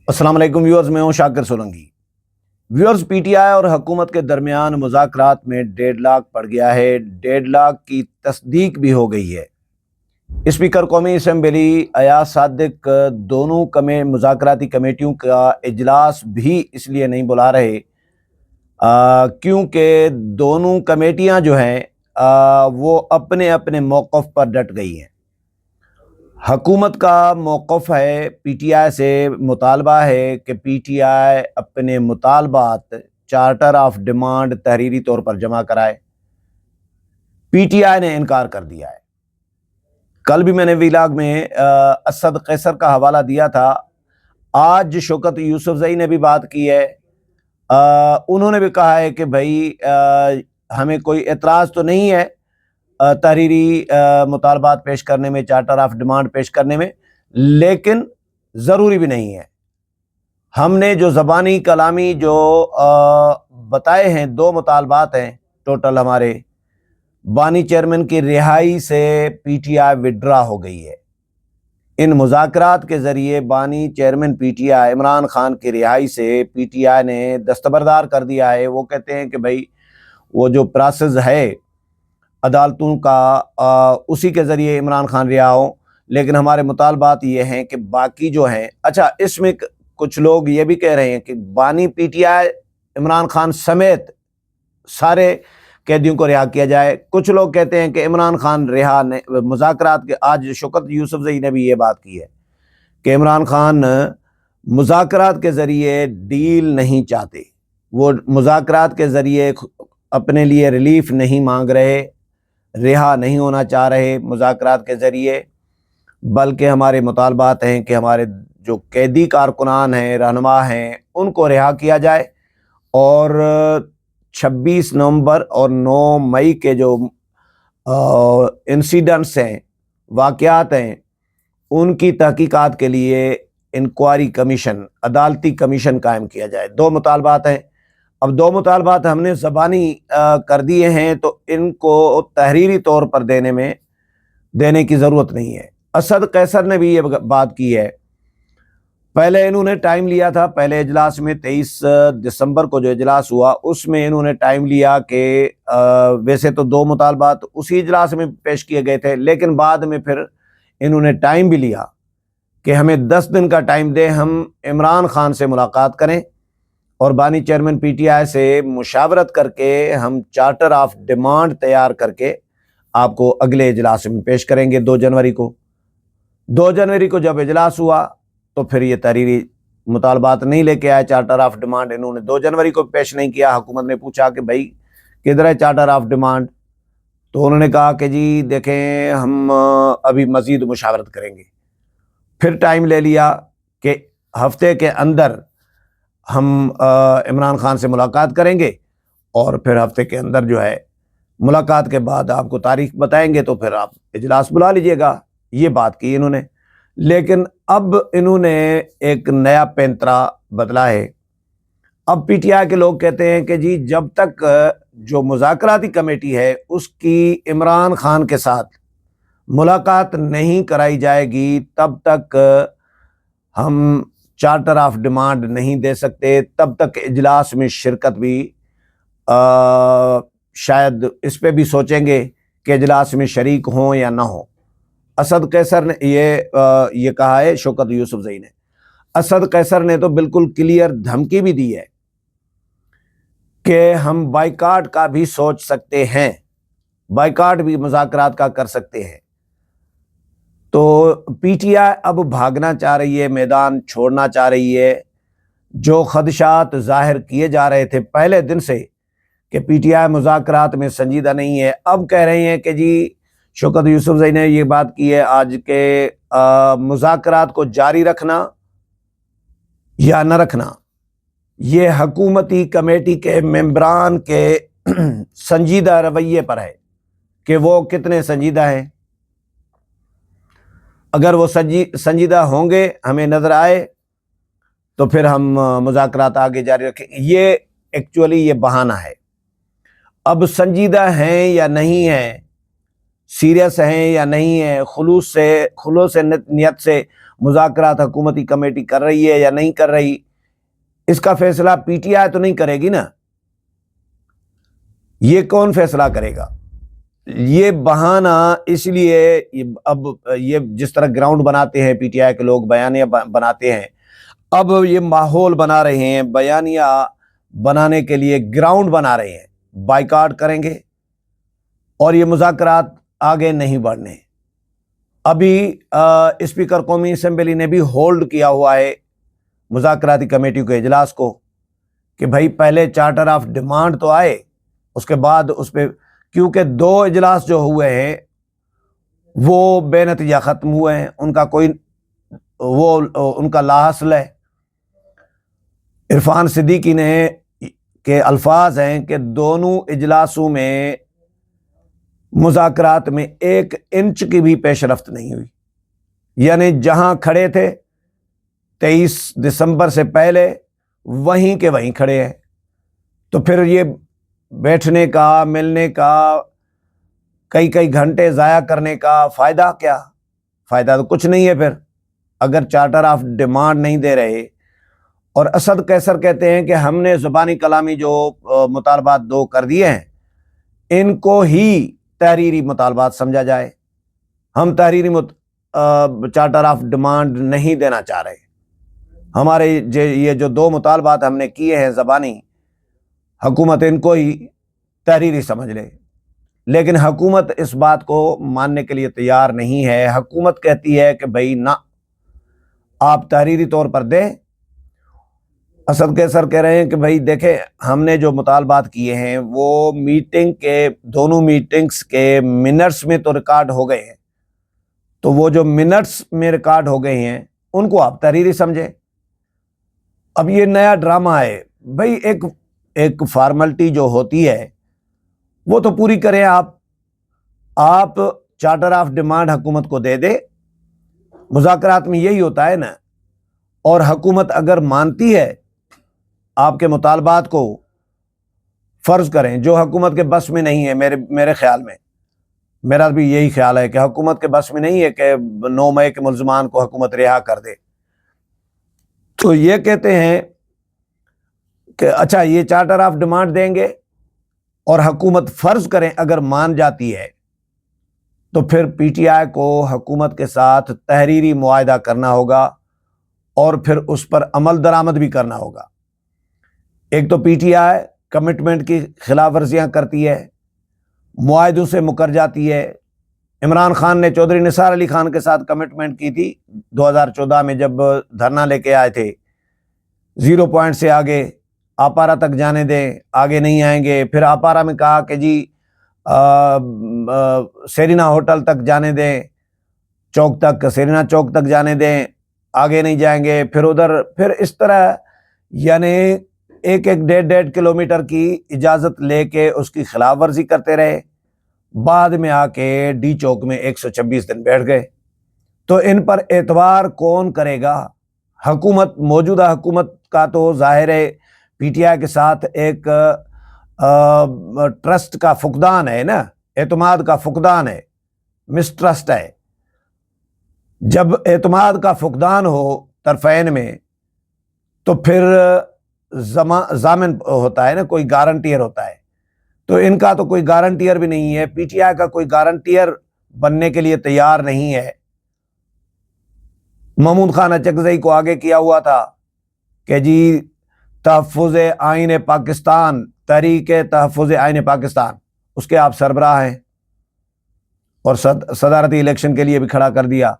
السلام علیکم ویورز، میں ہوں Shakir Solangi. Viewers, P T I اور حکومت کے درمیان مذاکرات میں 1.5 لاکھ پڑ گیا ہے۔ 1.5 لاکھ کی تصدیق بھی ہو گئی ہے۔ اسپیکر قومی اسمبلی ایاز صادق دونوں مذاکراتی کمیٹیوں کا اجلاس بھی اس لیے نہیں بلا رہے کیونکہ دونوں کمیٹیاں جو ہیں وہ اپنے اپنے موقف پر ڈٹ گئی ہیں۔ حکومت کا موقف ہے، پی ٹی آئی سے مطالبہ ہے کہ پی ٹی آئی اپنے مطالبات چارٹر آف ڈیمانڈ تحریری طور پر جمع کرائے۔ پی ٹی آئی نے انکار کر دیا ہے۔ کل بھی میں نے ویلاگ میں اسد قیصر کا حوالہ دیا تھا۔ آج شوکت یوسفزئی نے بھی بات کی ہے۔ انہوں نے بھی کہا ہے کہ بھائی ہمیں کوئی اعتراض تو نہیں ہے تحریری مطالبات پیش کرنے میں، چارٹر آف ڈیمانڈ پیش کرنے میں، لیکن ضروری بھی نہیں ہے۔ ہم نے جو زبانی کلامی جو بتائے ہیں، 2 مطالبات ہیں ٹوٹل ہمارے۔ بانی چیئرمین کی رہائی سے پی ٹی آئی وڈرا ہو گئی ہے۔ ان مذاکرات کے ذریعے بانی چیئرمین پی ٹی آئی عمران خان کی رہائی سے پی ٹی آئی نے دستبردار کر دیا ہے۔ وہ کہتے ہیں کہ بھائی وہ جو پروسیس ہے عدالتوں کا اسی کے ذریعے عمران خان رہا ہوں، لیکن ہمارے مطالبات یہ ہیں کہ باقی جو ہیں، اچھا اس میں کچھ لوگ یہ بھی کہہ رہے ہیں کہ بانی پی ٹی آئی عمران خان سمیت سارے قیدیوں کو رہا کیا جائے۔ کچھ لوگ کہتے ہیں کہ عمران خان رہا مذاکرات کے، آج شوکت یوسفزئی نے بھی یہ بات کی ہے کہ عمران خان مذاکرات کے ذریعے ڈیل نہیں چاہتے، وہ مذاکرات کے ذریعے اپنے لیے ریلیف نہیں مانگ رہے، رہا نہیں ہونا چاہ رہے مذاکرات کے ذریعے، بلکہ ہمارے مطالبات ہیں کہ ہمارے جو قیدی کارکنان ہیں، رہنما ہیں، ان کو رہا کیا جائے، اور 26 نومبر اور 9 مئی کے جو انسیڈنٹس ہیں، واقعات ہیں، ان کی تحقیقات کے لیے انکوائری کمیشن، عدالتی کمیشن قائم کیا جائے۔ 2 مطالبات ہیں۔ اب 2 مطالبات ہم نے زبانی کر دیے ہیں تو ان کو تحریری طور پر دینے کی ضرورت نہیں ہے۔ اسد قیصر نے بھی یہ بات کی ہے۔ پہلے انہوں نے ٹائم لیا تھا، پہلے اجلاس میں 23 دسمبر کو جو اجلاس ہوا اس میں انہوں نے ٹائم لیا کہ ویسے تو 2 مطالبات اسی اجلاس میں پیش کیے گئے تھے، لیکن بعد میں پھر انہوں نے ٹائم بھی لیا کہ ہمیں 10 دن کا ٹائم دیں، ہم عمران خان سے ملاقات کریں اور بانی چیئرمین پی ٹی آئی سے مشاورت کر کے ہم چارٹر آف ڈیمانڈ تیار کر کے آپ کو اگلے اجلاس میں پیش کریں گے 2 جنوری کو۔ 2 جنوری کو جب اجلاس ہوا تو پھر یہ تحریری مطالبات نہیں لے کے آئے، چارٹر آف ڈیمانڈ انہوں نے 2 جنوری کو پیش نہیں کیا۔ حکومت نے پوچھا کہ بھائی کدھر ہے چارٹر آف ڈیمانڈ، تو انہوں نے کہا کہ جی دیکھیں ہم ابھی مزید مشاورت کریں گے۔ پھر ٹائم لے لیا کہ ہفتے کے اندر ہم عمران خان سے ملاقات کریں گے، اور پھر ہفتے کے اندر جو ہے ملاقات کے بعد آپ کو تاریخ بتائیں گے، تو پھر آپ اجلاس بلا لیجئے گا۔ یہ بات کی انہوں نے، لیکن اب انہوں نے ایک نیا پینترا بدلا ہے۔ اب پی ٹی آئی کے لوگ کہتے ہیں کہ جی جب تک جو مذاکراتی کمیٹی ہے اس کی عمران خان کے ساتھ ملاقات نہیں کرائی جائے گی تب تک ہم چارٹر آف ڈیمانڈ نہیں دے سکتے، تب تک اجلاس میں شرکت بھی شاید اس پہ بھی سوچیں گے کہ اجلاس میں شریک ہوں یا نہ ہوں۔ اسد قیصر نے یہ کہا ہے، شوکت یوسفزئی نے۔ اسد قیصر نے تو بالکل کلیئر دھمکی بھی دی ہے کہ ہم بائیکاٹ کا بھی سوچ سکتے ہیں، بائیکاٹ بھی مذاکرات کا کر سکتے ہیں۔ تو پی ٹی آئی اب بھاگنا چاہ رہی ہے، میدان چھوڑنا چاہ رہی ہے۔ جو خدشات ظاہر کیے جا رہے تھے پہلے دن سے کہ پی ٹی آئی مذاکرات میں سنجیدہ نہیں ہے، اب کہہ رہے ہیں کہ جی شوکت یوسفزئی نے یہ بات کی ہے آج کے مذاکرات کو جاری رکھنا یا نہ رکھنا یہ حکومتی کمیٹی کے ممبران کے سنجیدہ رویے پر ہے کہ وہ کتنے سنجیدہ ہیں۔ اگر وہ سنجیدہ ہوں گے، ہمیں نظر آئے، تو پھر ہم مذاکرات آگے جاری رکھیں۔ یہ ایکچولی یہ بہانہ ہے۔ اب سنجیدہ ہیں یا نہیں ہیں، سیریس ہیں یا نہیں ہیں، خلوص نیت سے مذاکرات حکومتی کمیٹی کر رہی ہے یا نہیں کر رہی، اس کا فیصلہ پی ٹی آئی تو نہیں کرے گی نا، یہ کون فیصلہ کرے گا؟ یہ بہانہ اس لیے اب یہ جس طرح گراؤنڈ بناتے ہیں پی ٹی آئی کے لوگ، بیانیہ بناتے ہیں، اب یہ ماحول بنا رہے ہیں، بیانیہ بنانے کے لیے گراؤنڈ بنا رہے ہیں، بائیکاٹ کریں گے اور یہ مذاکرات آگے نہیں بڑھنے۔ ابھی اسپیکر قومی اسمبلی نے بھی ہولڈ کیا ہوا ہے مذاکراتی کمیٹی کے اجلاس کو کہ بھائی پہلے چارٹر آف ڈیمانڈ تو آئے، اس کے بعد اس پہ، کیونکہ 2 اجلاس جو ہوئے ہیں وہ بے نتیجہ ختم ہوئے ہیں، ان کا کوئی ان کا لا حاصل ہے۔ عرفان صدیقی نے کے الفاظ ہیں کہ دونوں اجلاسوں میں مذاکرات میں 1 انچ کی بھی پیش رفت نہیں ہوئی، یعنی جہاں کھڑے تھے 23 دسمبر سے پہلے وہیں کے وہیں کھڑے ہیں، تو پھر یہ بیٹھنے کا، ملنے کا، کئی گھنٹے ضائع کرنے کا فائدہ کیا؟ فائدہ تو کچھ نہیں ہے۔ پھر اگر چارٹر آف ڈیمانڈ نہیں دے رہے، اور اسد قیصر کہتے ہیں کہ ہم نے زبانی کلامی جو مطالبات 2 کر دیے ہیں ان کو ہی تحریری مطالبات سمجھا جائے، ہم تحریری چارٹر آف ڈیمانڈ نہیں دینا چاہ رہے، ہمارے یہ جو 2 مطالبات ہم نے کیے ہیں زبانی، حکومت ان کو ہی تحریری سمجھ لے۔ لیکن حکومت اس بات کو ماننے کے لیے تیار نہیں ہے۔ حکومت کہتی ہے کہ بھائی نہ، آپ تحریری طور پر دیں۔ اسد قیصر کہہ رہے ہیں کہ بھائی دیکھیں، ہم نے جو مطالبات کیے ہیں وہ میٹنگ کے، دونوں میٹنگز کے منٹس میں تو ریکارڈ ہو گئے ہیں، تو وہ جو منٹس میں ریکارڈ ہو گئے ہیں ان کو آپ تحریری سمجھیں۔ اب یہ نیا ڈرامہ ہے بھائی، ایک فارملٹی جو ہوتی ہے وہ تو پوری کریں آپ چارٹر آف ڈیمانڈ حکومت کو دے دے، مذاکرات میں یہی ہوتا ہے نا، اور حکومت اگر مانتی ہے آپ کے مطالبات کو، فرض کریں جو حکومت کے بس میں نہیں ہے، میرے خیال میں، میرا بھی یہی خیال ہے کہ حکومت کے بس میں نہیں ہے کہ 9 مئی کے ملزمان کو حکومت رہا کر دے، تو یہ کہتے ہیں کہ اچھا یہ چارٹر آف ڈیمانڈ دیں گے، اور حکومت فرض کریں اگر مان جاتی ہے تو پھر پی ٹی آئی کو حکومت کے ساتھ تحریری معاہدہ کرنا ہوگا اور پھر اس پر عمل درآمد بھی کرنا ہوگا۔ ایک تو پی ٹی آئی کمٹمنٹ کی خلاف ورزیاں کرتی ہے، معاہدوں سے مکر جاتی ہے۔ عمران خان نے چودھری نثار علی خان کے ساتھ کمٹمنٹ کی تھی 2014 میں جب دھرنا لے کے آئے تھے، 0 پوائنٹ سے آگے آپارا تک جانے دیں، آگے نہیں آئیں گے۔ پھر آپارا میں کہا کہ جی سیرینا ہوٹل تک جانے دیں، چوک تک، سیرینا چوک تک جانے دیں، آگے نہیں جائیں گے۔ پھر اس طرح یعنی 1.5 کلومیٹر کی اجازت لے کے اس کی خلاف ورزی کرتے رہے، بعد میں آ کے ڈی چوک میں 126 دن بیٹھ گئے۔ تو ان پر اعتبار کون کرے گا؟ حکومت، موجودہ حکومت کا تو ظاہر ہے پی ٹی آئی کے ساتھ ایک ٹرسٹ کا فقدان ہے نا، اعتماد کا فقدان ہے، مسٹرسٹ ہے۔ جب اعتماد کا فقدان ہو طرفین میں تو پھر ضامن ہوتا ہے نا، کوئی گارنٹیئر ہوتا ہے، تو ان کا تو کوئی گارنٹیئر بھی نہیں ہے، پی ٹی آئی کا کوئی گارنٹیئر بننے کے لیے تیار نہیں ہے۔ محمود خان اچکزئی کو آگے کیا ہوا تھا کہ جی تحفظ آئین پاکستان، تحریک تحفظ آئین پاکستان، اس کے آپ سربراہ ہیں، اور صدارتی الیکشن کے لیے بھی کھڑا کر دیا۔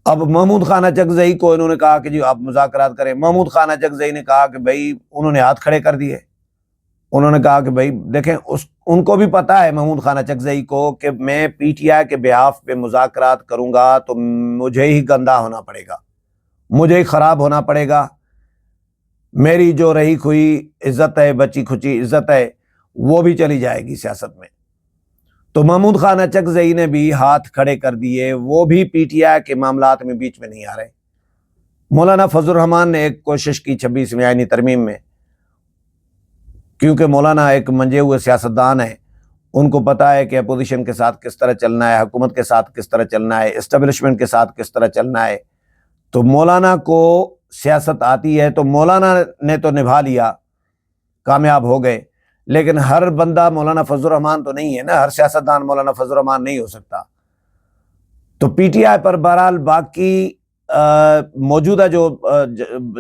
اب محمود خان اچکزئی کو انہوں نے کہا کہ جی آپ مذاکرات کریں، محمود خان اچکزئی نے کہا کہ بھائی، انہوں نے ہاتھ کھڑے کر دیے، انہوں نے کہا کہ بھائی دیکھیں، ان کو بھی پتا ہے محمود خان اچکزئی کو کہ میں پی ٹی آئی کے بہاف پہ مذاکرات کروں گا تو مجھے ہی گندا ہونا پڑے گا، مجھے ہی خراب ہونا پڑے گا، میری جو رہی کھوئی عزت ہے، بچی کھچی عزت ہے، وہ بھی چلی جائے گی سیاست میں۔ تو محمود خان اچکزئی نے بھی ہاتھ کھڑے کر دیے، وہ بھی پی ٹی آئی کے معاملات میں بیچ میں نہیں آ رہے۔ مولانا فضل الرحمان نے ایک کوشش کی 26ویں آئینی ترمیم میں، کیونکہ مولانا ایک منجے ہوئے سیاستدان ہیں، ان کو پتہ ہے کہ اپوزیشن کے ساتھ کس طرح چلنا ہے، حکومت کے ساتھ کس طرح چلنا ہے، اسٹیبلشمنٹ کے ساتھ کس طرح چلنا ہے۔ تو مولانا کو سیاست آتی ہے، تو مولانا نے تو نبھا لیا، کامیاب ہو گئے، لیکن ہر بندہ مولانا فضل الرحمان تو نہیں ہے نا، ہر سیاستدان مولانا فضل الرحمان نہیں ہو سکتا۔ تو پی ٹی آئی پر بہرحال باقی موجودہ جو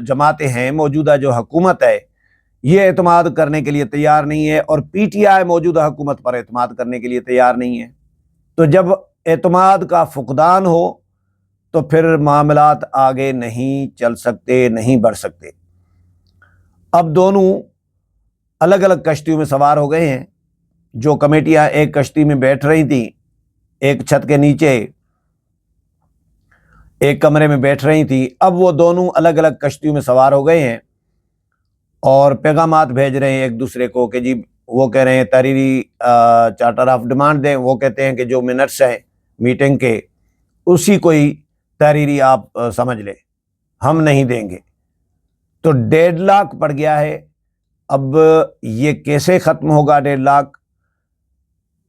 جماعتیں ہیں، موجودہ جو حکومت ہے، یہ اعتماد کرنے کے لیے تیار نہیں ہے، اور پی ٹی آئی موجودہ حکومت پر اعتماد کرنے کے لیے تیار نہیں ہے۔ تو جب اعتماد کا فقدان ہو تو پھر معاملات آگے نہیں چل سکتے، نہیں بڑھ سکتے۔ اب دونوں الگ الگ کشتیوں میں سوار ہو گئے ہیں۔ جو کمیٹیاں ایک کشتی میں بیٹھ رہی تھیں، ایک چھت کے نیچے ایک کمرے میں بیٹھ رہی تھی، اب وہ دونوں الگ الگ کشتیوں میں سوار ہو گئے ہیں اور پیغامات بھیج رہے ہیں ایک دوسرے کو کہ جی، وہ کہہ رہے ہیں تحریری چارٹر آف ڈیمانڈ دیں، وہ کہتے ہیں کہ جو منٹس ہیں میٹنگ کے اسی کوئی تحریری آپ سمجھ لیں، ہم نہیں دیں گے۔ تو 1.5 لاکھ پڑ گیا ہے۔ اب یہ کیسے ختم ہوگا 1.5 لاکھ؟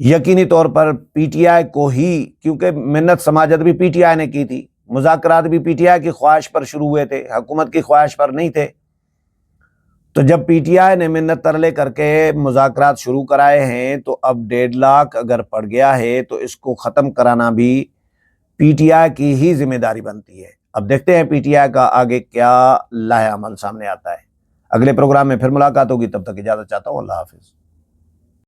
یقینی طور پر پی ٹی آئی کو ہی، کیونکہ منت سماجت بھی پی ٹی آئی نے کی تھی، مذاکرات بھی پی ٹی آئی کی خواہش پر شروع ہوئے تھے، حکومت کی خواہش پر نہیں تھے۔ تو جب پی ٹی آئی نے منت ترلے کر کے مذاکرات شروع کرائے ہیں، تو اب 1.5 لاکھ اگر پڑ گیا ہے تو اس کو ختم کرانا بھی پی ٹی آئی کی ہی ذمہ داری بنتی ہے۔ اب دیکھتے ہیں پی ٹی آئی کا آگے کیا لائحہ عمل سامنے آتا ہے۔ اگلے پروگرام میں پھر ملاقات ہوگی، تب تک اجازت چاہتا ہوں، اللہ حافظ۔